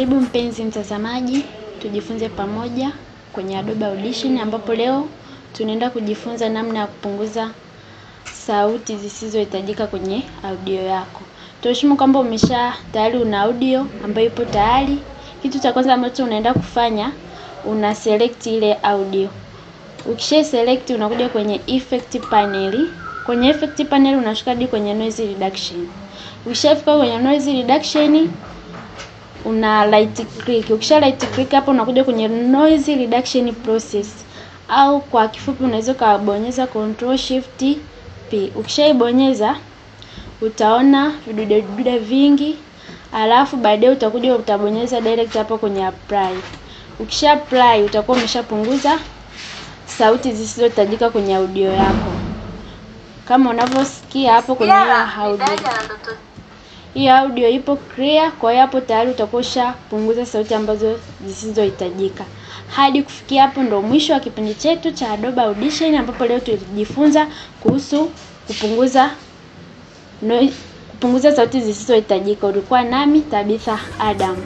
Karibu mpenzi mtazamaji, tujifunze pamoja kwenye Adobe Audition, ambapo leo tunaenda kujifunza namna ya kupunguza sauti zisizohitajika kwenye audio yako. Tuheshimu kwamba tayari una audio ambayo ipo tayari. Kitu cha kwanza ambacho unaenda kufanya, una select ile audio. Ukisha select, unakuja kwenye effect panel. Kwenye effect panel unashuka hadi kwenye noise reduction. Ukishafika kwenye noise reduction, una right click. Ukisha right click hapo unakuja kwenye noise reduction process, au kwa kifupi unaweza kubonyeza Control Shift P. Ukishaibonyeza utaona vidude vingi, alafu baadaye utabonyeza direct hapo kwenye apply. Ukisha apply utakuwa umeshapunguza sauti zisizohitajika kwenye audio yako, kama unavyosikia hapo kwenye audio. Hii audio ipo clear, kwa hiyo hapo tayari utakuwa ushapunguza sauti ambazo zisizohitajika. Hadi kufikia hapo ndo mwisho wa kipindi chetu cha Adobe Audition, ambapo leo tulijifunza kuhusu kupunguza sauti zisizohitajika. Ulikuwa nami Tabitha Adam.